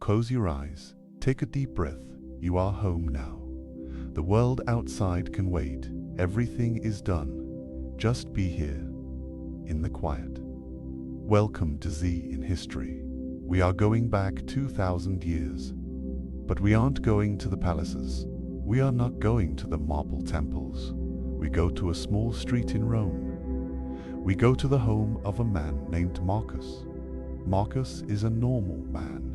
close your eyes, take a deep breath. You are home now. The world outside can wait. Everything is done. Just be here, in the quiet. Welcome to Z in History. We are going back 2,000 years. But we aren't going to the palaces. We are not going to the marble temples. We go to a small street in Rome. We go to the home of a man named Marcus. Marcus is a normal man.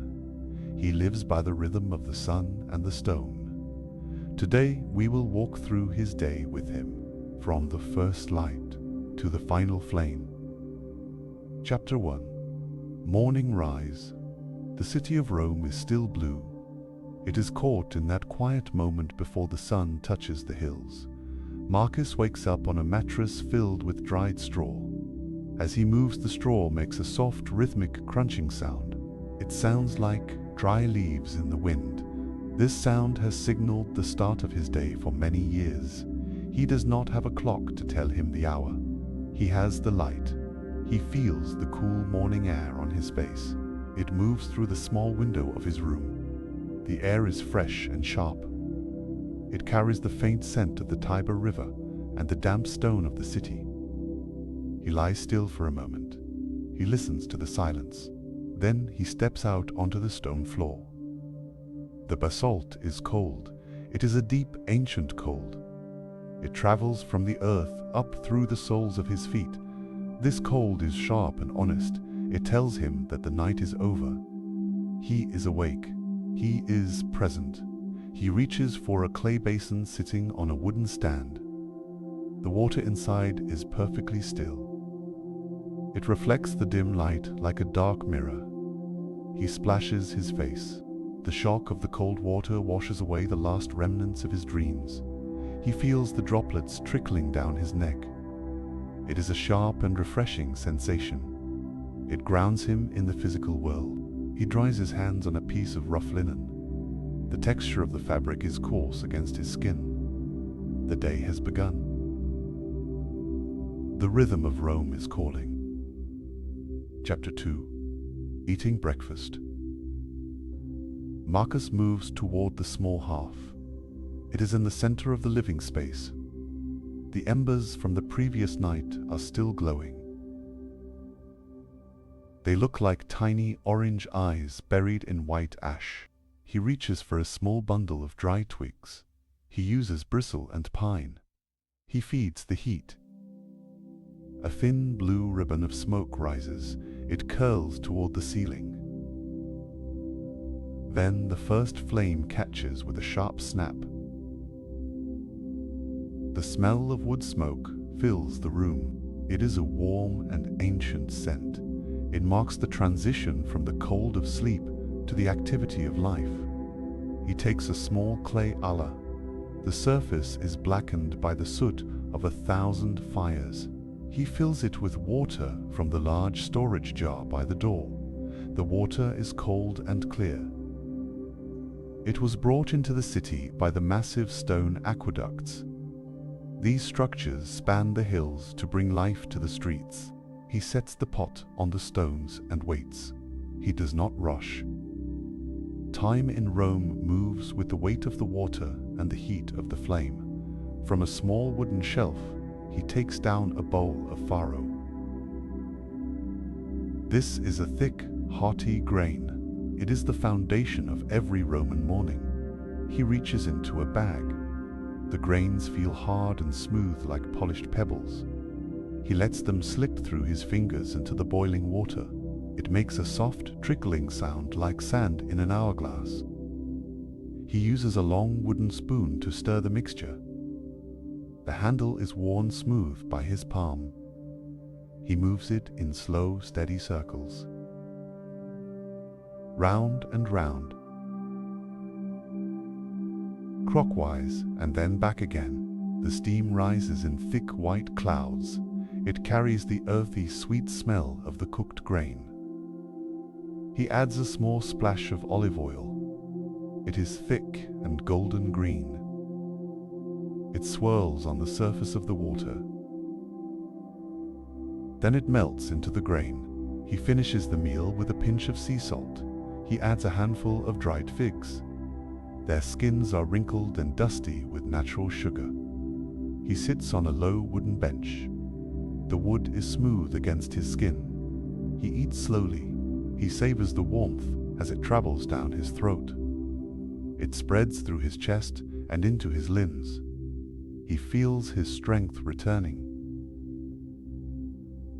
He lives by the rhythm of the sun and the stone. Today we will walk through his day with him, from the first light to the final flame. Chapter 1. Morning rise. The city of Rome is still blue. It is caught in that quiet moment before the sun touches the hills. Marcus wakes up on a mattress filled with dried straw. As he moves, the straw makes a soft, rhythmic crunching sound. It sounds like dry leaves in the wind. This sound has signaled the start of his day for many years. He does not have a clock to tell him the hour. He has the light. He feels the cool morning air on his face. It moves through the small window of his room. The air is fresh and sharp. It carries the faint scent of the Tiber River and the damp stone of the city. He lies still for a moment. He listens to the silence. Then he steps out onto the stone floor. The basalt is cold. It is a deep, ancient cold. It travels from the earth up through the soles of his feet. This cold is sharp and honest. It tells him that the night is over. He is awake. He is present. He reaches for a clay basin sitting on a wooden stand. The water inside is perfectly still. It reflects the dim light like a dark mirror. He splashes his face. The shock of the cold water washes away the last remnants of his dreams. He feels the droplets trickling down his neck. It is a sharp and refreshing sensation. It grounds him in the physical world. He dries his hands on a piece of rough linen. The texture of the fabric is coarse against his skin. The day has begun. The rhythm of Rome is calling. Chapter 2. Eating breakfast. Marcus moves toward the small hearth. It is in the center of the living space. The embers from the previous night are still glowing. They look like tiny orange eyes buried in white ash. He reaches for a small bundle of dry twigs. He uses bristle and pine. He feeds the heat. A thin blue ribbon of smoke rises. It curls toward the ceiling. Then the first flame catches with a sharp snap. The smell of wood smoke fills the room. It is a warm and ancient scent. It marks the transition from the cold of sleep to the activity of life. He takes a small clay alla. The surface is blackened by the soot of 1,000 fires. He fills it with water from the large storage jar by the door. The water is cold and clear. It was brought into the city by the massive stone aqueducts. These structures span the hills to bring life to the streets. He sets the pot on the stones and waits. He does not rush. Time in Rome moves with the weight of the water and the heat of the flame. From a small wooden shelf, he takes down a bowl of farro. This is a thick, hearty grain. It is the foundation of every Roman morning. He reaches into a bag. The grains feel hard and smooth like polished pebbles. He lets them slip through his fingers into the boiling water. It makes a soft, trickling sound like sand in an hourglass. He uses a long wooden spoon to stir the mixture. The handle is worn smooth by his palm. He moves it in slow, steady circles. Round and round. Clockwise and then back again. The steam rises in thick white clouds. It carries the earthy, sweet smell of the cooked grain. He adds a small splash of olive oil. It is thick and golden green. It swirls on the surface of the water. Then it melts into the grain. He finishes the meal with a pinch of sea salt. He adds a handful of dried figs. Their skins are wrinkled and dusty with natural sugar. He sits on a low wooden bench. The wood is smooth against his skin. He eats slowly. He savors the warmth as it travels down his throat. It spreads through his chest and into his limbs. He feels his strength returning.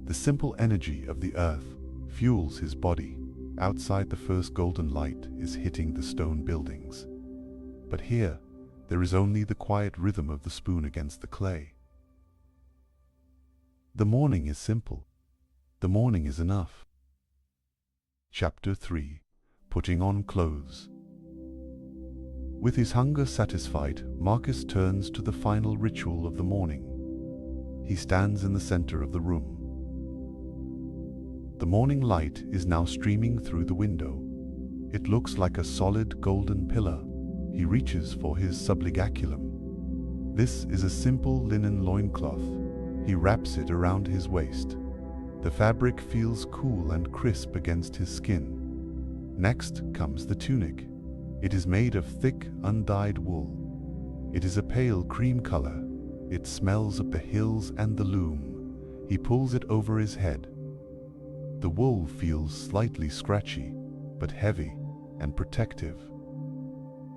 The simple energy of the earth fuels his body. Outside, the first golden light is hitting the stone buildings. But here, there is only the quiet rhythm of the spoon against the clay. The morning is simple. The morning is enough. Chapter 3. Putting on clothes. With his hunger satisfied, Marcus turns to the final ritual of the morning. He stands in the center of the room. The morning light is now streaming through the window. It looks like a solid golden pillar. He reaches for his subligaculum. This is a simple linen loincloth. He wraps it around his waist. The fabric feels cool and crisp against his skin. Next comes the tunic. It is made of thick, undyed wool. It is a pale cream color. It smells of the hills and the loom. He pulls it over his head. The wool feels slightly scratchy, but heavy and protective.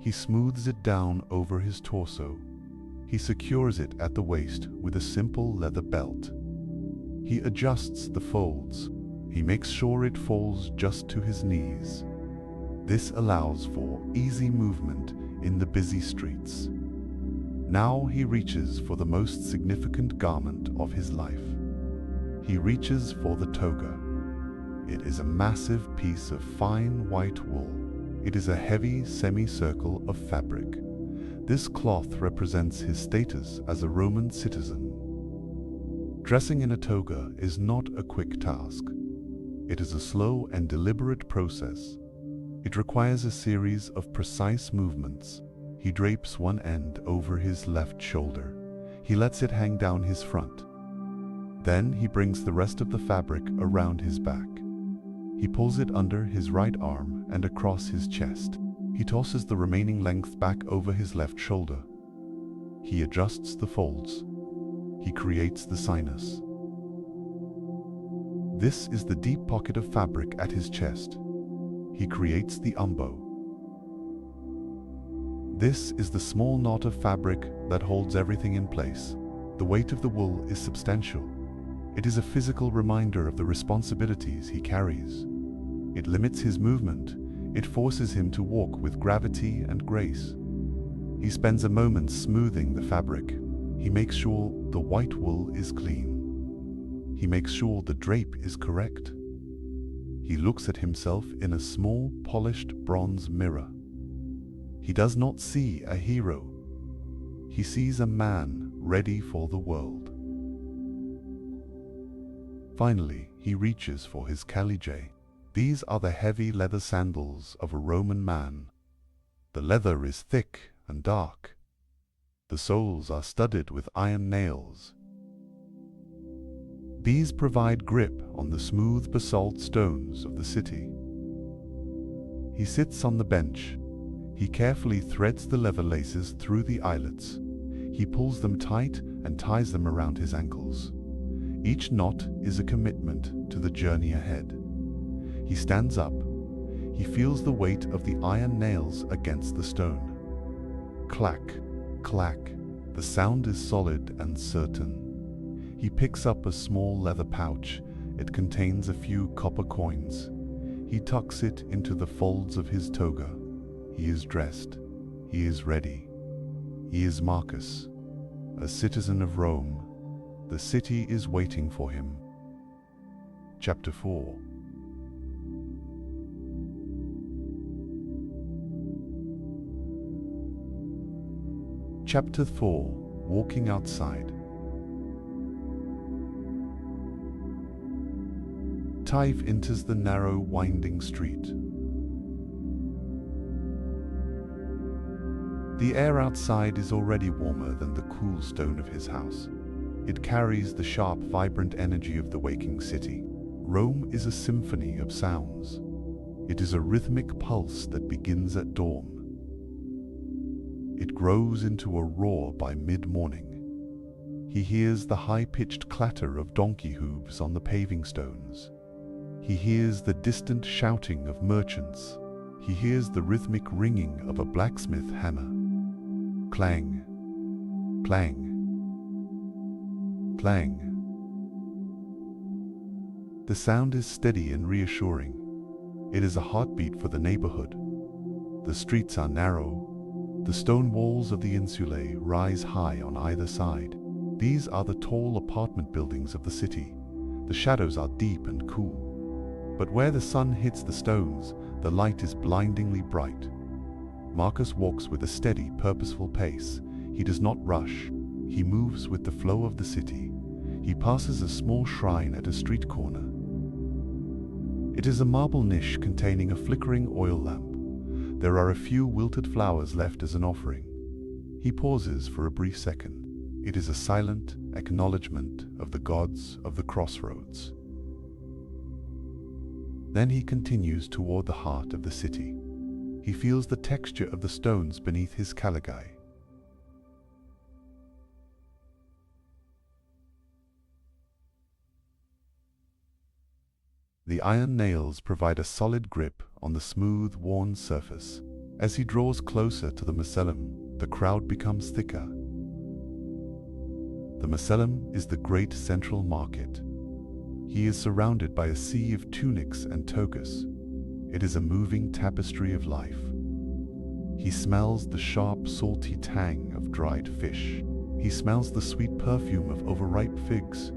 He smooths it down over his torso. He secures it at the waist with a simple leather belt. He adjusts the folds. He makes sure it falls just to his knees. This allows for easy movement in the busy streets. Now he reaches for the most significant garment of his life. He reaches for the toga. It is a massive piece of fine white wool. It is a heavy semicircle of fabric. This cloth represents his status as a Roman citizen. Dressing in a toga is not a quick task. It is a slow and deliberate process. It requires a series of precise movements. He drapes one end over his left shoulder. He lets it hang down his front. Then he brings the rest of the fabric around his back. He pulls it under his right arm and across his chest. He tosses the remaining length back over his left shoulder. He adjusts the folds. He creates the sinus. This is the deep pocket of fabric at his chest. He creates the umbo. This is the small knot of fabric that holds everything in place. The weight of the wool is substantial. It is a physical reminder of the responsibilities he carries. It limits his movement. It forces him to walk with gravity and grace. He spends a moment smoothing the fabric. He makes sure the white wool is clean. He makes sure the drape is correct. He looks at himself in a small, polished bronze mirror. He does not see a hero. He sees a man ready for the world. Finally, he reaches for his caligae. These are the heavy leather sandals of a Roman man. The leather is thick and dark. The soles are studded with iron nails. These provide grip on the smooth basalt stones of the city. He sits on the bench. He carefully threads the leather laces through the eyelets. He pulls them tight and ties them around his ankles. Each knot is a commitment to the journey ahead. He stands up. He feels the weight of the iron nails against the stone. Clack, clack. The sound is solid and certain. He picks up a small leather pouch. It contains a few copper coins. He tucks it into the folds of his toga. He is dressed. He is ready. He is Marcus, a citizen of Rome. The city is waiting for him. Chapter 4. Chapter 4. Walking outside. Taif enters the narrow, winding street. The air outside is already warmer than the cool stone of his house. It carries the sharp, vibrant energy of the waking city. Rome is a symphony of sounds. It is a rhythmic pulse that begins at dawn. It grows into a roar by mid-morning. He hears the high-pitched clatter of donkey hooves on the paving stones. He hears the distant shouting of merchants. He hears the rhythmic ringing of a blacksmith hammer. Clang, clang, clang. The sound is steady and reassuring. It is a heartbeat for the neighborhood. The streets are narrow. The stone walls of the insulae rise high on either side. These are the tall apartment buildings of the city. The shadows are deep and cool. But where the sun hits the stones, the light is blindingly bright. Marcus walks with a steady, purposeful pace. He does not rush. He moves with the flow of the city. He passes a small shrine at a street corner. It is a marble niche containing a flickering oil lamp. There are a few wilted flowers left as an offering. He pauses for a brief second. It is a silent acknowledgement of the gods of the crossroads. Then he continues toward the heart of the city. He feels the texture of the stones beneath his caligae. The iron nails provide a solid grip on the smooth, worn surface. As he draws closer to the Macellum, the crowd becomes thicker. The Macellum is the great central market. He is surrounded by a sea of tunics and togas. It is a moving tapestry of life. He smells the sharp, salty tang of dried fish. He smells the sweet perfume of overripe figs.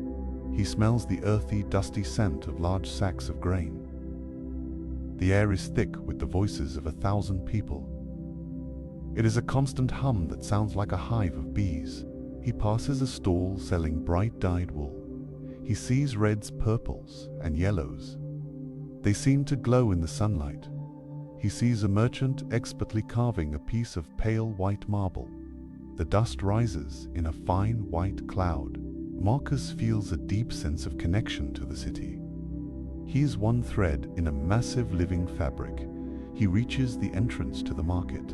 He smells the earthy, dusty scent of large sacks of grain. The air is thick with the voices of 1,000 people. It is a constant hum that sounds like a hive of bees. He passes a stall selling bright dyed wool. He sees reds, purples, and yellows. They seem to glow in the sunlight. He sees a merchant expertly carving a piece of pale white marble. The dust rises in a fine white cloud. Marcus feels a deep sense of connection to the city. He is one thread in a massive living fabric. He reaches the entrance to the market.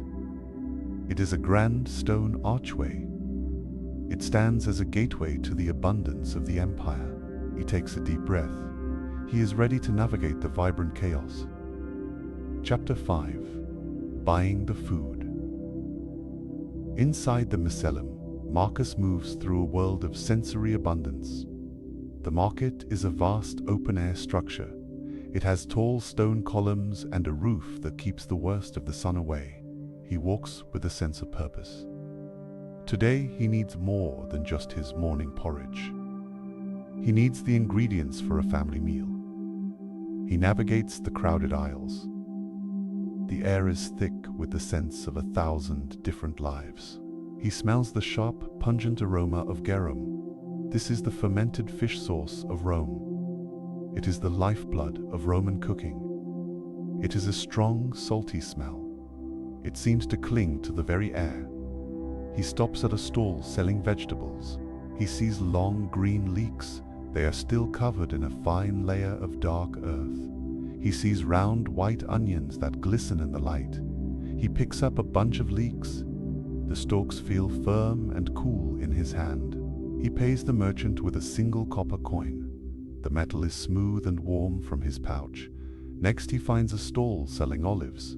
It is a grand stone archway. It stands as a gateway to the abundance of the empire. He takes a deep breath. He is ready to navigate the vibrant chaos. Chapter 5. Buying the food. Inside the Macellum, Marcus moves through a world of sensory abundance. The market is a vast open-air structure. It has tall stone columns and a roof that keeps the worst of the sun away. He walks with a sense of purpose. Today he needs more than just his morning porridge. He needs the ingredients for a family meal. He navigates the crowded aisles. The air is thick with the sense of 1,000 different lives. He smells the sharp, pungent aroma of garum. This is the fermented fish sauce of Rome. It is the lifeblood of Roman cooking. It is a strong, salty smell. It seems to cling to the very air. He stops at a stall selling vegetables. He sees long green leeks. They are still covered in a fine layer of dark earth. He sees round white onions that glisten in the light. He picks up a bunch of leeks. The stalks feel firm and cool in his hand. He pays the merchant with a single copper coin. The metal is smooth and warm from his pouch. Next he finds a stall selling olives.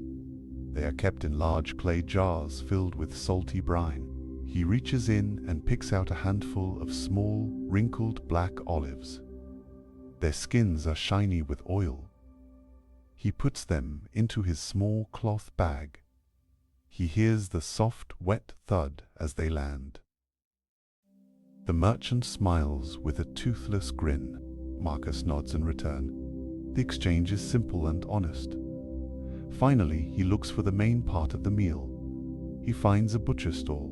They are kept in large clay jars filled with salty brine. He reaches in and picks out a handful of small, wrinkled black olives. Their skins are shiny with oil. He puts them into his small cloth bag. He hears the soft, wet thud as they land. The merchant smiles with a toothless grin. Marcus nods in return. The exchange is simple and honest. Finally, he looks for the main part of the meal. He finds a butcher stall.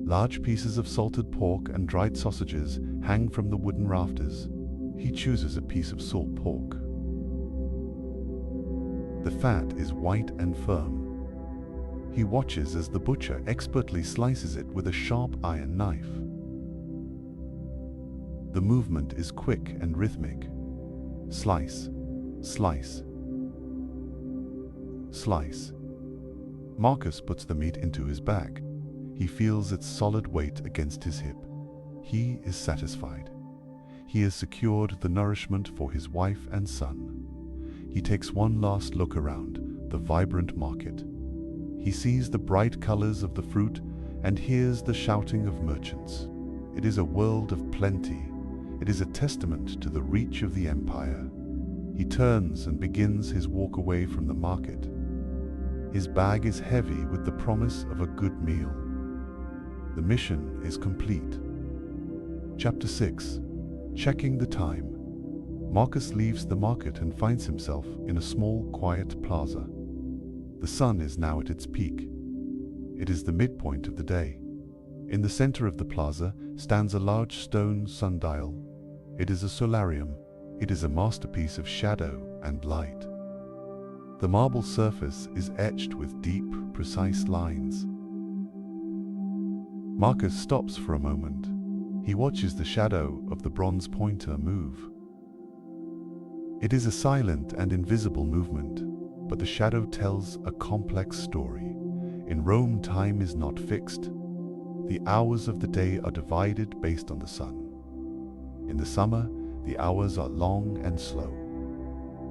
Large pieces of salted pork and dried sausages hang from the wooden rafters. He chooses a piece of salt pork. The fat is white and firm. He watches as the butcher expertly slices it with a sharp iron knife. The movement is quick and rhythmic. Slice, slice, slice. Marcus puts the meat into his bag. He feels its solid weight against his hip. He is satisfied. He has secured the nourishment for his wife and son. He takes one last look around the vibrant market. He sees the bright colors of the fruit and hears the shouting of merchants. It is a world of plenty. It is a testament to the reach of the empire. He turns and begins his walk away from the market. His bag is heavy with the promise of a good meal. The mission is complete. Chapter 6. Checking the time. Marcus leaves the market and finds himself in a small, quiet plaza. The sun is now at its peak. It is the midpoint of the day. In the center of the plaza stands a large stone sundial. It is a solarium. It is a masterpiece of shadow and light. The marble surface is etched with deep, precise lines. Marcus stops for a moment. He watches the shadow of the bronze pointer move. It is a silent and invisible movement, but the shadow tells a complex story. In Rome, time is not fixed. The hours of the day are divided based on the sun. In the summer, the hours are long and slow.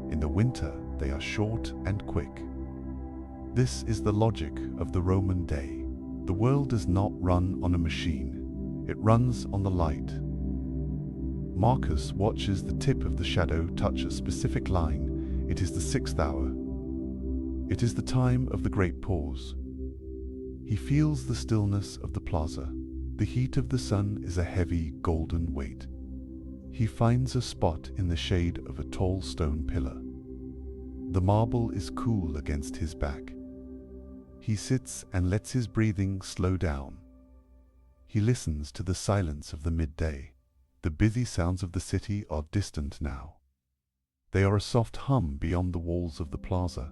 In the winter, they are short and quick. This is the logic of the Roman day. The world does not run on a machine. It runs on the light. Marcus watches the tip of the shadow touch a specific line. It is the 6th hour. It is the time of the great pause. He feels the stillness of the plaza. The heat of the sun is a heavy golden weight. He finds a spot in the shade of a tall stone pillar. The marble is cool against his back. He sits and lets his breathing slow down. He listens to the silence of the midday. The busy sounds of the city are distant now. They are a soft hum beyond the walls of the plaza.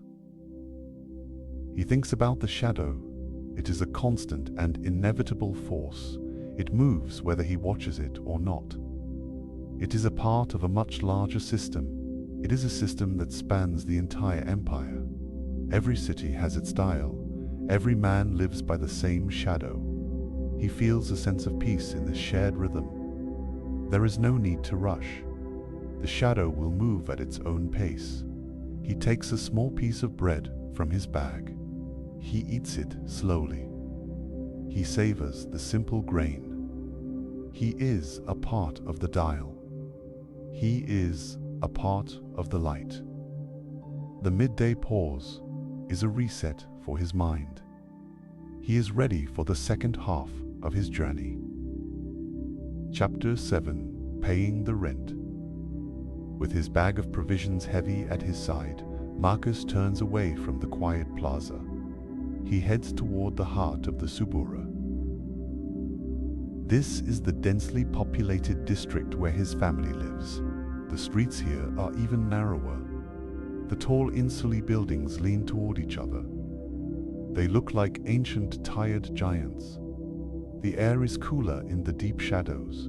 He thinks about the shadow. It is a constant and inevitable force. It moves whether he watches it or not. It is a part of a much larger system. It is a system that spans the entire empire. Every city has its style. Every man lives by the same shadow. He feels a sense of peace in this shared rhythm. There is no need to rush. The shadow will move at its own pace. He takes a small piece of bread from his bag. He eats it slowly. He savors the simple grain. He is a part of the dial. He is a part of the light. The midday pause is a reset for his mind. He is ready for the second half of his journey. Chapter 7. Paying the rent. With his bag of provisions heavy at his side, Marcus turns away from the quiet plaza. He heads toward the heart of the Subura. This is the densely populated district where his family lives. The streets here are even narrower. The tall insulae buildings lean toward each other. They look like ancient tired giants. The air is cooler in the deep shadows,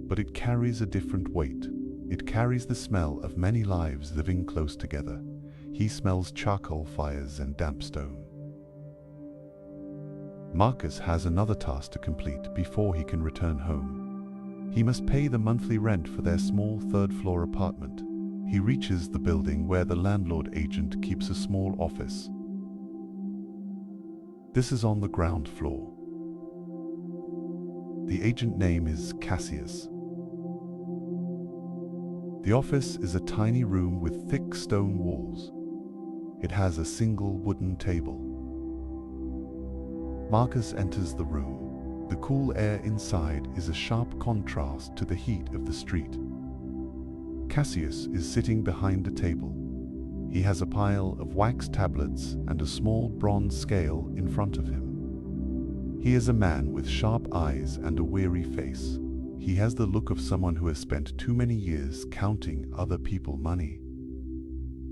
but it carries a different weight. It carries the smell of many lives living close together. He smells charcoal fires and damp stone. Marcus has another task to complete before he can return home. He must pay the monthly rent for their small third-floor apartment. He reaches the building where the landlord agent keeps a small office. This is on the ground floor. The agent name is Cassius. The office is a tiny room with thick stone walls. It has a single wooden table. Marcus enters the room. The cool air inside is a sharp contrast to the heat of the street. Cassius is sitting behind a table. He has a pile of wax tablets and a small bronze scale in front of him. He is a man with sharp eyes and a weary face. He has the look of someone who has spent too many years counting other people's money.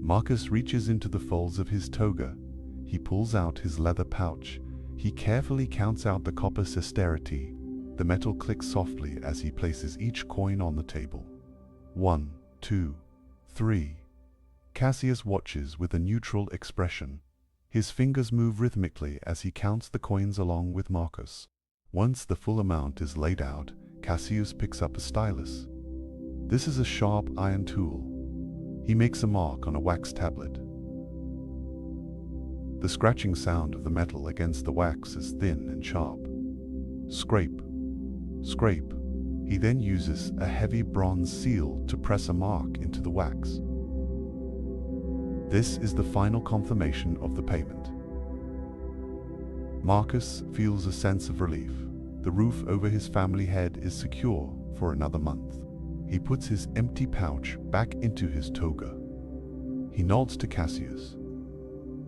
Marcus reaches into the folds of his toga. He pulls out his leather pouch. He carefully counts out the copper sesterity. The metal clicks softly as he places each coin on the table. 1, 2, 3. Cassius watches with a neutral expression. His fingers move rhythmically as he counts the coins along with Marcus. Once the full amount is laid out, Cassius picks up a stylus. This is a sharp iron tool. He makes a mark on a wax tablet. The scratching sound of the metal against the wax is thin and sharp. Scrape, scrape. He then uses a heavy bronze seal to press a mark into the wax. This is the final confirmation of the payment. Marcus feels a sense of relief. The roof over his family head is secure for another month. He puts his empty pouch back into his toga. He nods to Cassius.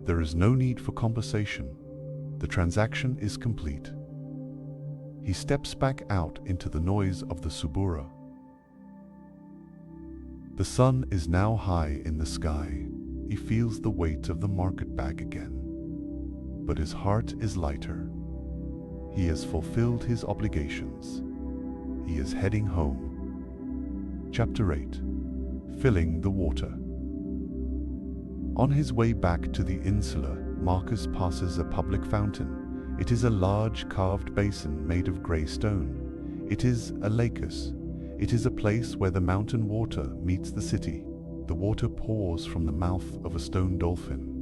There is no need for conversation. The transaction is complete. He steps back out into the noise of the Subura. The sun is now high in the sky. He feels the weight of the market bag again. But his heart is lighter. He has fulfilled his obligations. He is heading home. Chapter 8. Filling the water. On his way back to the insula, Marcus passes a public fountain. It is a large carved basin made of grey stone. It is a lacus. It is a place where the mountain water meets the city. The water pours from the mouth of a stone dolphin.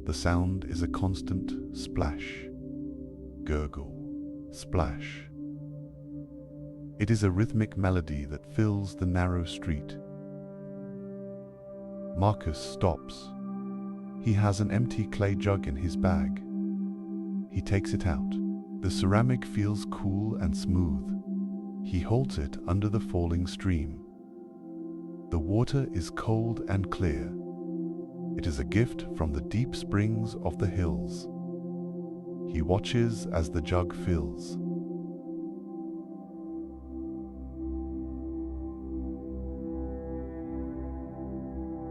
The sound is a constant splash, gurgle, splash. It is a rhythmic melody that fills the narrow street. Marcus stops. He has an empty clay jug in his bag. He takes it out. The ceramic feels cool and smooth. He holds it under the falling stream. The water is cold and clear. It is a gift from the deep springs of the hills. He watches as the jug fills.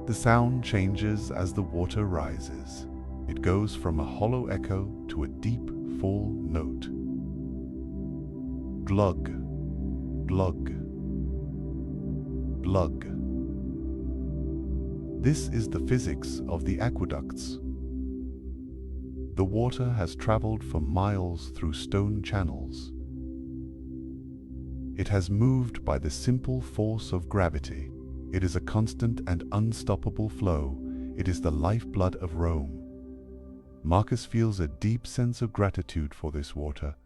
The sound changes as the water rises. It goes from a hollow echo to a deep, full note. Glug, glug, glug. This is the physics of the aqueducts. The water has traveled for miles through stone channels. It has moved by the simple force of gravity. It is a constant and unstoppable flow. It is the lifeblood of Rome. Marcus feels a deep sense of gratitude for this water.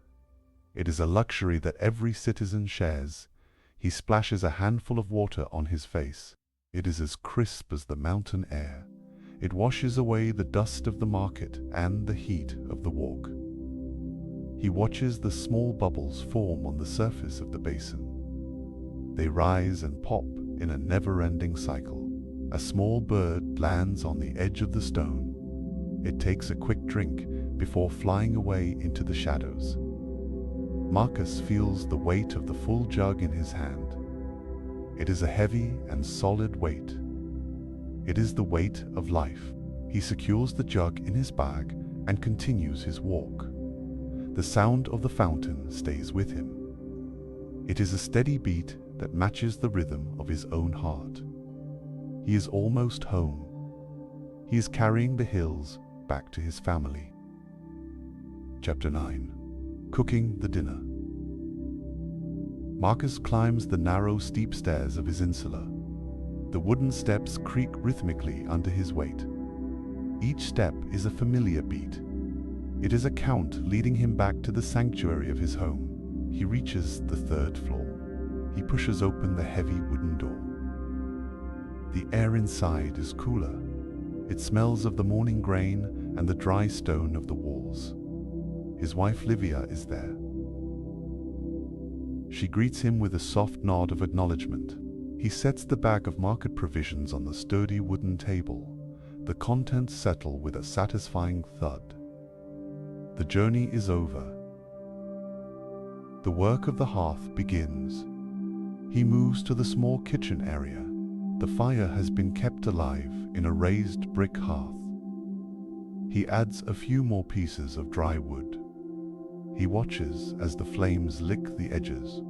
It is a luxury that every citizen shares. He splashes a handful of water on his face. It is as crisp as the mountain air. It washes away the dust of the market and the heat of the walk. He watches the small bubbles form on the surface of the basin. They rise and pop in a never-ending cycle. A small bird lands on the edge of the stone. It takes a quick drink before flying away into the shadows. Marcus feels the weight of the full jug in his hand. It is a heavy and solid weight. It is the weight of life. He secures the jug in his bag and continues his walk. The sound of the fountain stays with him. It is a steady beat that matches the rhythm of his own heart. He is almost home. He is carrying the hills back to his family. Chapter 9. Cooking the dinner. Marcus climbs the narrow, steep stairs of his insula. The wooden steps creak rhythmically under his weight. Each step is a familiar beat. It is a count leading him back to the sanctuary of his home. He reaches the 3rd floor. He pushes open the heavy wooden door. The air inside is cooler. It smells of the morning grain and the dry stone of the walls. His wife Livia is there. She greets him with a soft nod of acknowledgement. He sets the bag of market provisions on the sturdy wooden table. The contents settle with a satisfying thud. The journey is over. The work of the hearth begins. He moves to the small kitchen area. The fire has been kept alive in a raised brick hearth. He adds a few more pieces of dry wood. He watches as the flames lick the edges.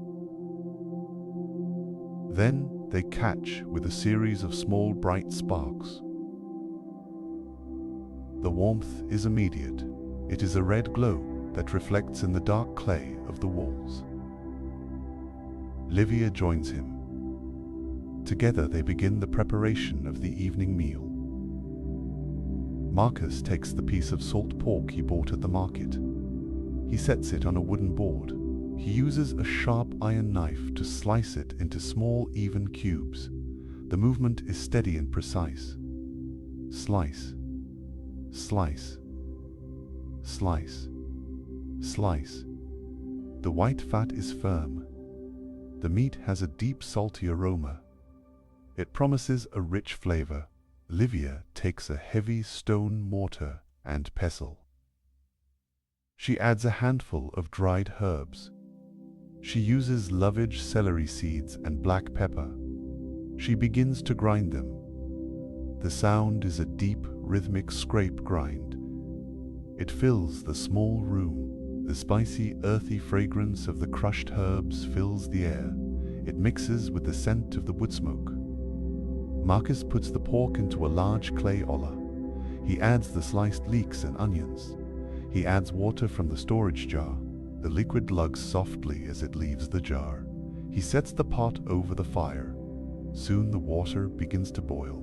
Then they catch with a series of small bright sparks. The warmth is immediate. It is a red glow that reflects in the dark clay of the walls. Livia joins him. Together they begin the preparation of the evening meal. Marcus takes the piece of salt pork he bought at the market. He sets it on a wooden board. He uses a sharp iron knife to slice it into small, even cubes. The movement is steady and precise. Slice, slice, slice, slice. The white fat is firm. The meat has a deep salty aroma. It promises a rich flavor. Livia takes a heavy stone mortar and pestle. She adds a handful of dried herbs. She uses lovage celery seeds and black pepper. She begins to grind them. The sound is a deep, rhythmic scrape grind. It fills the small room. The spicy, earthy fragrance of the crushed herbs fills the air. It mixes with the scent of the wood smoke. Marcus puts the pork into a large clay olla. He adds the sliced leeks and onions. He adds water from the storage jar. The liquid lugs softly as it leaves the jar. He sets the pot over the fire. Soon the water begins to boil.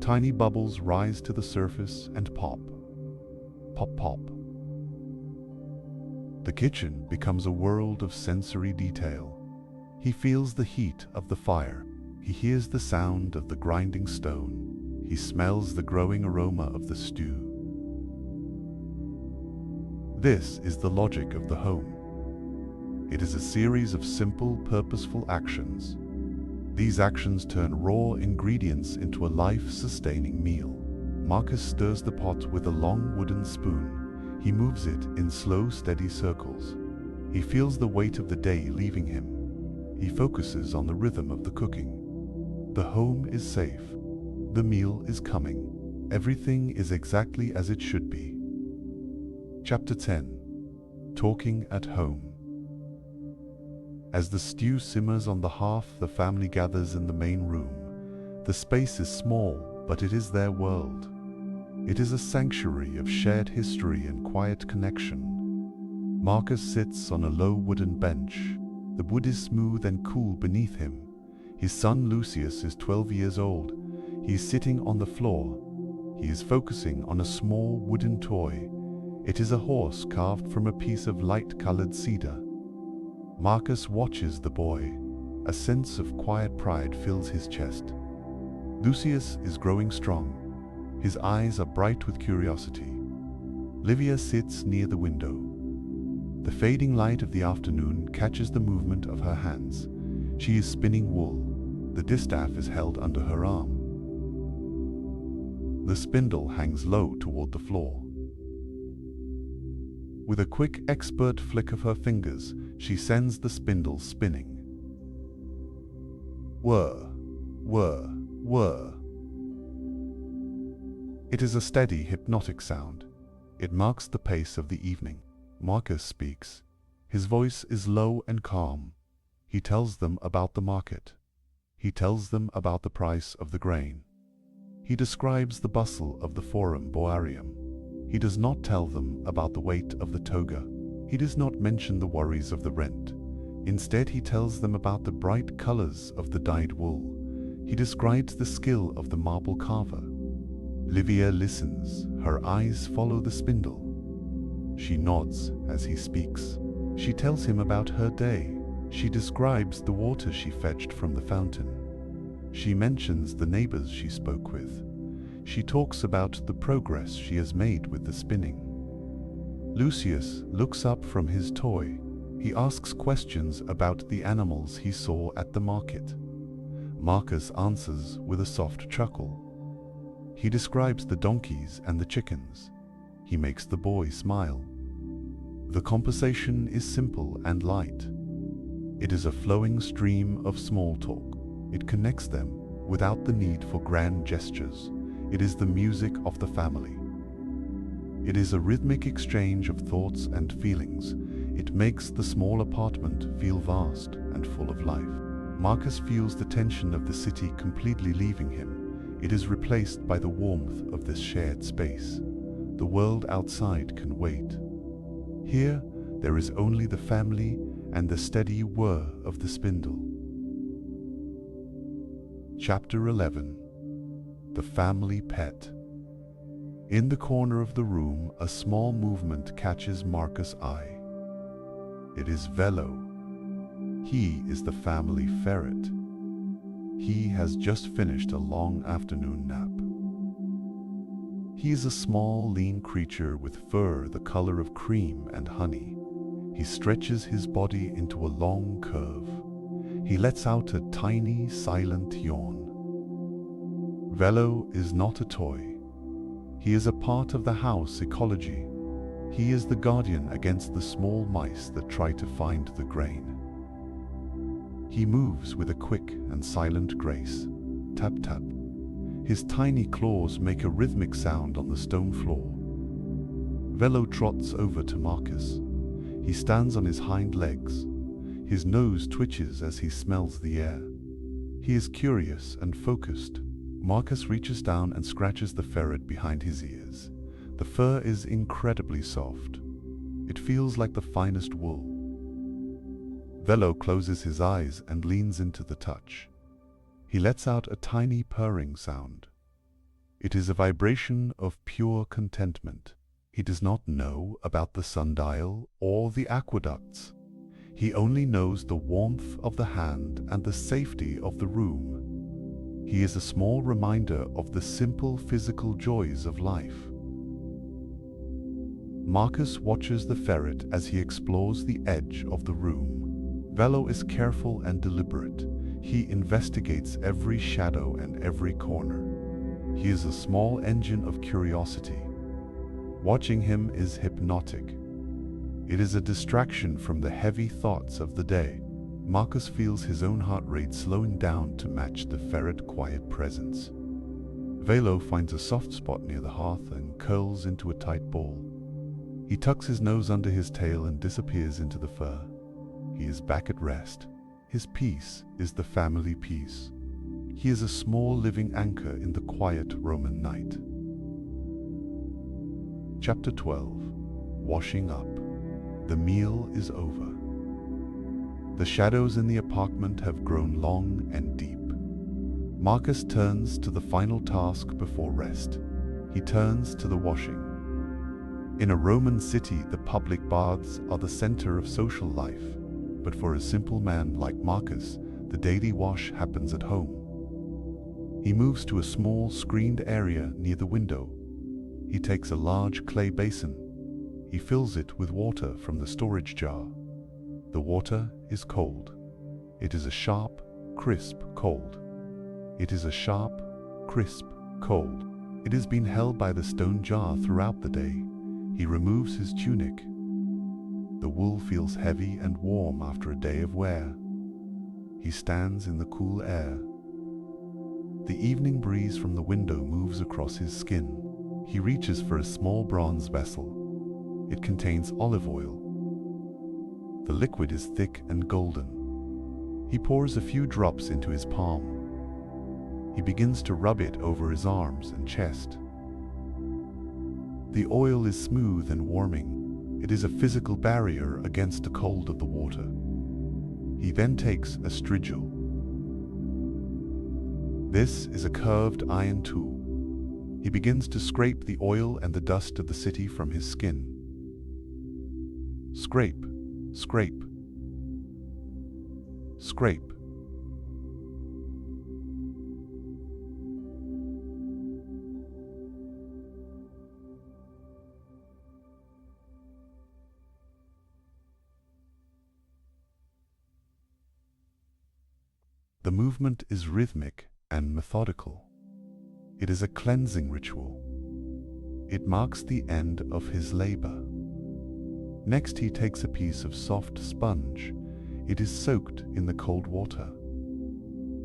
Tiny bubbles rise to the surface and pop. Pop, pop. The kitchen becomes a world of sensory detail. He feels the heat of the fire. He hears the sound of the grinding stone. He smells the growing aroma of the stew. This is the logic of the home. It is a series of simple, purposeful actions. These actions turn raw ingredients into a life-sustaining meal. Marcus stirs the pot with a long wooden spoon. He moves it in slow, steady circles. He feels the weight of the day leaving him. He focuses on the rhythm of the cooking. The home is safe. The meal is coming. Everything is exactly as it should be. Chapter 10. Talking at Home. As the stew simmers on the hearth, the family gathers in the main room. The space is small, but it is their world. It is a sanctuary of shared history and quiet connection. Marcus sits on a low wooden bench. The wood is smooth and cool beneath him. His son Lucius is 12 years old. He is sitting on the floor. He is focusing on a small wooden toy. It is a horse carved from a piece of light-colored cedar. Marcus watches the boy. A sense of quiet pride fills his chest. Lucius is growing strong. His eyes are bright with curiosity. Livia sits near the window. The fading light of the afternoon catches the movement of her hands. She is spinning wool. The distaff is held under her arm. The spindle hangs low toward the floor. With a quick, expert flick of her fingers, she sends the spindle spinning. Whir, whir, whir. It is a steady, hypnotic sound. It marks the pace of the evening. Marcus speaks. His voice is low and calm. He tells them about the market. He tells them about the price of the grain. He describes the bustle of the Forum Boarium. He does not tell them about the weight of the toga. He does not mention the worries of the rent. Instead, he tells them about the bright colors of the dyed wool. He describes the skill of the marble carver. Livia listens. Her eyes follow the spindle. She nods as he speaks. She tells him about her day. She describes the water she fetched from the fountain. She mentions the neighbors she spoke with. She talks about the progress she has made with the spinning. Lucius looks up from his toy. He asks questions about the animals he saw at the market. Marcus answers with a soft chuckle. He describes the donkeys and the chickens. He makes the boy smile. The conversation is simple and light. It is a flowing stream of small talk. It connects them without the need for grand gestures. It is the music of the family. It is a rhythmic exchange of thoughts and feelings. It makes the small apartment feel vast and full of life. Marcus feels the tension of the city completely leaving him. It is replaced by the warmth of this shared space. The world outside can wait. Here, there is only the family and the steady whir of the spindle. Chapter 11. The Family Pet. In the corner of the room, a small movement catches Marcus' eye. It is Velo. He is the family ferret. He has just finished a long afternoon nap. He is a small, lean creature with fur the color of cream and honey. He stretches his body into a long curve. He lets out a tiny, silent yawn. Velo is not a toy. He is a part of the house ecology. He is the guardian against the small mice that try to find the grain. He moves with a quick and silent grace. Tap, tap. His tiny claws make a rhythmic sound on the stone floor. Velo trots over to Marcus. He stands on his hind legs. His nose twitches as he smells the air. He is curious and focused. Marcus reaches down and scratches the ferret behind his ears. The fur is incredibly soft. It feels like the finest wool. Velo closes his eyes and leans into the touch. He lets out a tiny purring sound. It is a vibration of pure contentment. He does not know about the sundial or the aqueducts. He only knows the warmth of the hand and the safety of the room. He is a small reminder of the simple physical joys of life. Marcus watches the ferret as he explores the edge of the room. Velo is careful and deliberate. He investigates every shadow and every corner. He is a small engine of curiosity. Watching him is hypnotic. It is a distraction from the heavy thoughts of the day. Marcus feels his own heart rate slowing down to match the ferret's quiet presence. Velo finds a soft spot near the hearth and curls into a tight ball. He tucks his nose under his tail and disappears into the fur. He is back at rest. His peace is the family peace. He is a small living anchor in the quiet Roman night. Chapter 12. Washing up. The meal is over. The shadows in the apartment have grown long and deep. Marcus turns to the final task before rest. He turns to the washing. In a Roman city, the public baths are the center of social life. But for a simple man like Marcus, the daily wash happens at home. He moves to a small screened area near the window. He takes a large clay basin. He fills it with water from the storage jar. The water is cold. It is a sharp, crisp cold. It is a sharp, crisp cold. It has been held by the stone jar throughout the day. He removes his tunic. The wool feels heavy and warm after a day of wear. He stands in the cool air. The evening breeze from the window moves across his skin. He reaches for a small bronze vessel. It contains olive oil. The liquid is thick and golden. He pours a few drops into his palm. He begins to rub it over his arms and chest. The oil is smooth and warming. It is a physical barrier against the cold of the water. He then takes a strigil. This is a curved iron tool. He begins to scrape the oil and the dust of the city from his skin. Scrape, scrape, scrape. The movement is rhythmic and methodical. It is a cleansing ritual. It marks the end of his labor. Next, he takes a piece of soft sponge. It is soaked in the cold water.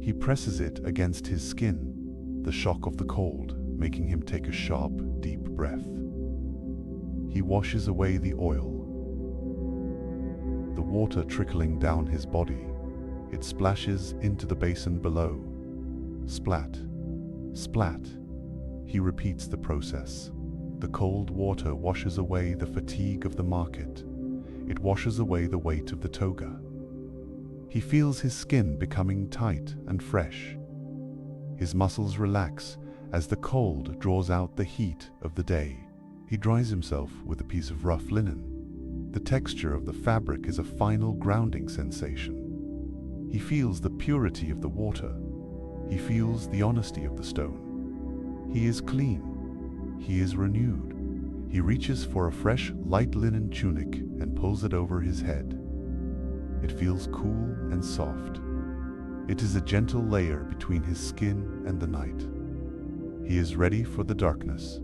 He presses it against his skin, the shock of the cold making him take a sharp, deep breath. He washes away the oil. The water trickling down his body. It splashes into the basin below. Splat, splat. He repeats the process. The cold water washes away the fatigue of the market. It washes away the weight of the toga. He feels his skin becoming tight and fresh. His muscles relax as the cold draws out the heat of the day. He dries himself with a piece of rough linen. The texture of the fabric is a final grounding sensation. He feels the purity of the water. He feels the honesty of the stone. He is clean. He is renewed. He reaches for a fresh, light linen tunic and pulls it over his head. It feels cool and soft. It is a gentle layer between his skin and the night. He is ready for the darkness.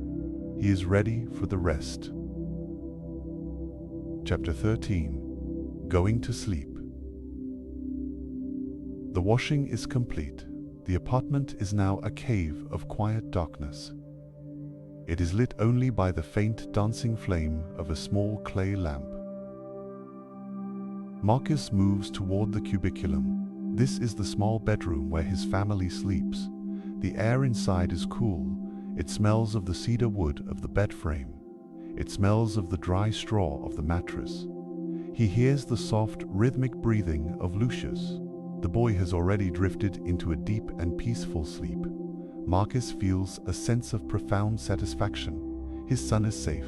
He is ready for the rest. Chapter 13. Going to sleep. The washing is complete. The apartment is now a cave of quiet darkness. It is lit only by the faint dancing flame of a small clay lamp. Marcus moves toward the cubiculum. This is the small bedroom where his family sleeps. The air inside is cool. It smells of the cedar wood of the bed frame. It smells of the dry straw of the mattress. He hears the soft, rhythmic breathing of Lucius. The boy has already drifted into a deep and peaceful sleep. Marcus feels a sense of profound satisfaction. His son is safe.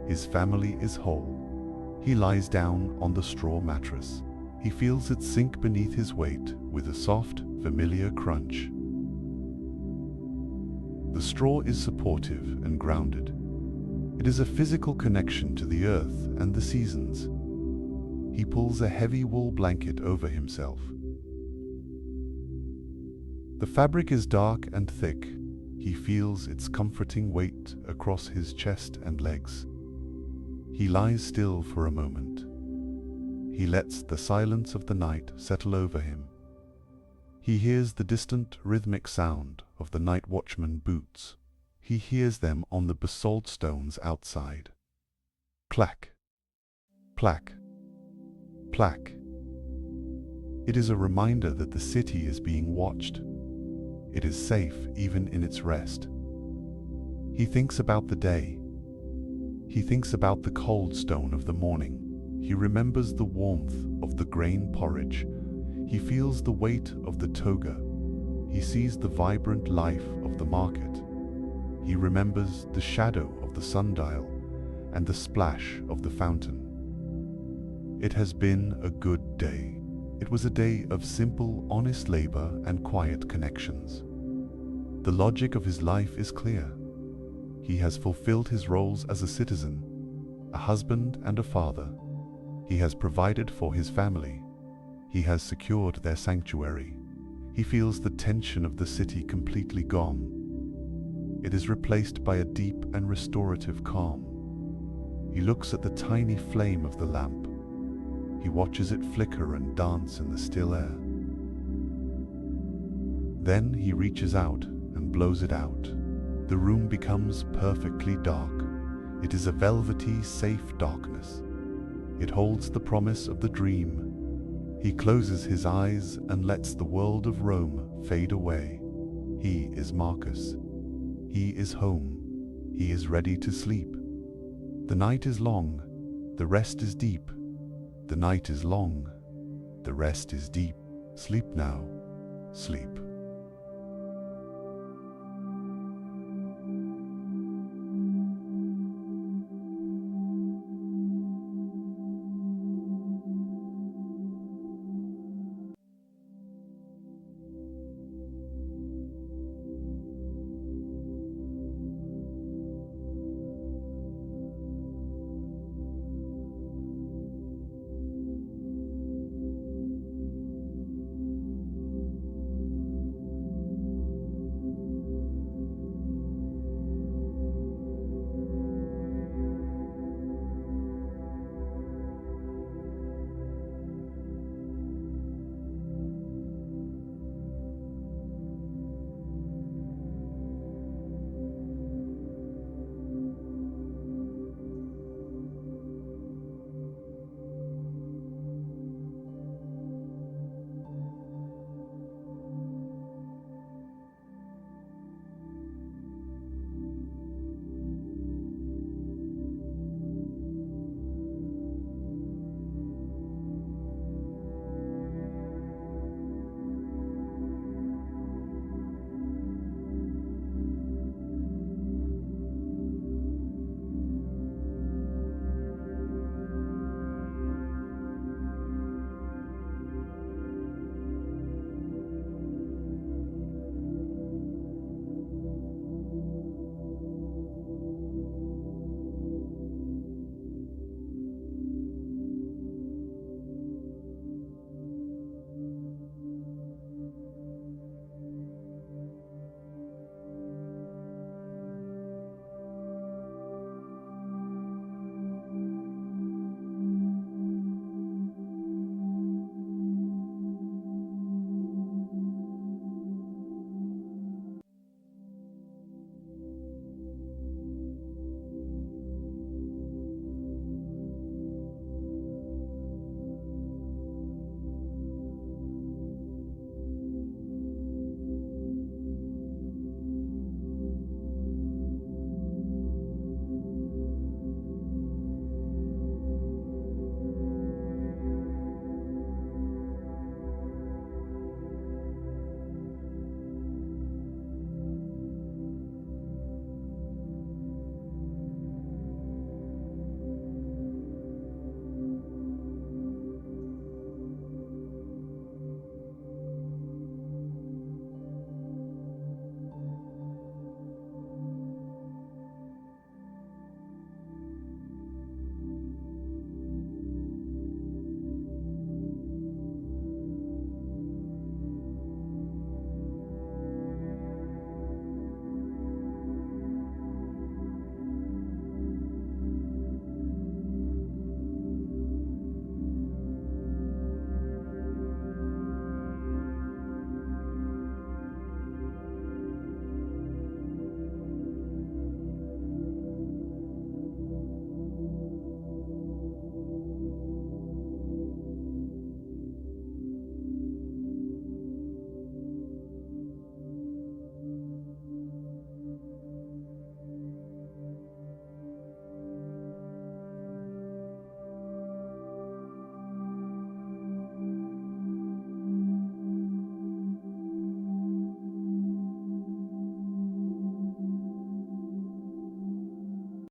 His family is whole. He lies down on the straw mattress. He feels it sink beneath his weight with a soft, familiar crunch. The straw is supportive and grounded. It is a physical connection to the earth and the seasons. He pulls a heavy wool blanket over himself. The fabric is dark and thick. He feels its comforting weight across his chest and legs. He lies still for a moment. He lets the silence of the night settle over him. He hears the distant rhythmic sound of the night watchman boots. He hears them on the basalt stones outside. Clack, clack, clack. It is a reminder that the city is being watched. It is safe even in its rest. He thinks about the day. He thinks about the cold stone of the morning. He remembers the warmth of the grain porridge. He feels the weight of the toga. He sees the vibrant life of the market. He remembers the shadow of the sundial and the splash of the fountain. It has been a good day. It was a day of simple, honest labor and quiet connections. The logic of his life is clear. He has fulfilled his roles as a citizen, a husband and a father. He has provided for his family. He has secured their sanctuary. He feels the tension of the city completely gone. It is replaced by a deep and restorative calm. He looks at the tiny flame of the lamp. He watches it flicker and dance in the still air. Then he reaches out and blows it out. The room becomes perfectly dark. It is a velvety, safe darkness. It holds the promise of the dream. He closes his eyes and lets the world of Rome fade away. He is Marcus. He is home. He is ready to sleep. The night is long. The rest is deep. The night is long. The rest is deep. Sleep now. Sleep.